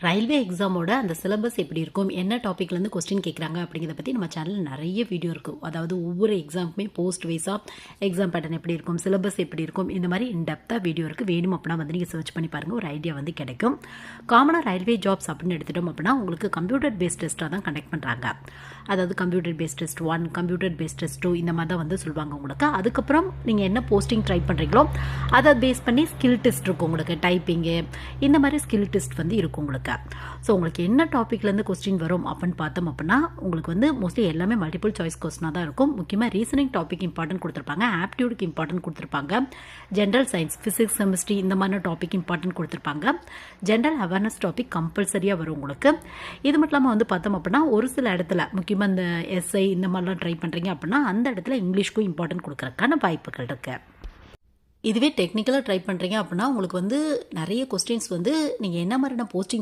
Railway எக்ஸாமோட அந்த syllabus எப்படி இருக்கும், என்ன டாப்பிக்லேருந்து கொஸ்டின் கேட்குறாங்க அப்படிங்கிறத பற்றி நம்ம சேனலில் நிறைய வீடியோ இருக்கும். அதாவது ஒவ்வொரு எக்ஸாமுக்குமே போஸ்ட் வைஸாக எக்ஸாம் பேட்டர்ன் எப்படி இருக்கும், சிலபஸ் எப்படி இருக்கும், இந்த மாதிரி இன்டெப்த்தாக வீடியோ இருக்குது. வேணும் அப்படின்னா வந்து நீங்கள் சர்ச் பண்ணி பாருங்கள், ஒரு ஐடியா வந்து கிடைக்கும். காமனாக ரயில்வே ஜாப்ஸ் அப்படின்னு எடுத்துட்டோம் அப்படின்னா உங்களுக்கு கம்ப்யூட்டர் பேஸ்ட் டெஸ்ட்டாக தான் கண்டக்ட் பண்ணுறாங்க. அதாவது computer based test 1, computer based test 2 இந்த மாதிரி தான் வந்து சொல்லுவாங்க உங்களுக்கு. அதுக்கப்புறம் நீங்கள் என்ன போஸ்டிங் ட்ரை பண்ணுறீங்களோ அதை பேஸ் பண்ணி ஸ்கில் டெஸ்ட் இருக்கும் உங்களுக்கு. டைப்பிங்கு இந்த மாதிரி ஸ்கில் டெஸ்ட் வந்து இருக்கும் உங்களுக்கு. ஸோ உங்களுக்கு என்ன டாப்பிக்லேருந்து கொஸ்டின் வரும் அப்படின்னு பார்த்தோம் அப்படின்னா உங்களுக்கு வந்து மோஸ்ட்லி எல்லாமே மல்டிபிள் சாய்ஸ் கொஸ்டினாக தான் இருக்கும். முக்கியமாக ரீசனிங் டாபிக் இம்பார்ட்டன்ட் கொடுத்துருப்பாங்க, ஆப்டிடியூடுக்கு இம்பார்ட்டன்ட் கொடுத்துருப்பாங்க, ஜென்ரல் சயின்ஸ் ஃபிசிக்ஸ் கெமிஸ்ட்ரி இந்த மாதிரி டாபிக் இம்பார்ட்டன்ட் கொடுத்துருப்பாங்க, ஜென்ரல் அவேர்னஸ் டாபிக் கம்பல்சரியாக வரும் உங்களுக்கு. இது மட்டும் இல்லாமல் வந்து பார்த்தோம் அப்படின்னா ஒரு சில இடத்துல முக்கியமாக இந்த எஸ்ஐ இந்த மாதிரிலாம் ட்ரை பண்ணுறீங்க அப்படின்னா அந்த இடத்துல இங்கிலீஷ்க்கும் இம்பார்ட்டன்ட் கொடுக்குறதுக்கான வாய்ப்புகள் இருக்குது. இதுவே டெக்னிக்கலாக ட்ரை பண்ணுறீங்க அப்படின்னா உங்களுக்கு வந்து நிறைய கொஸ்டின்ஸ் வந்து நீங்கள் என்ன மாதிரியான போஸ்டிங்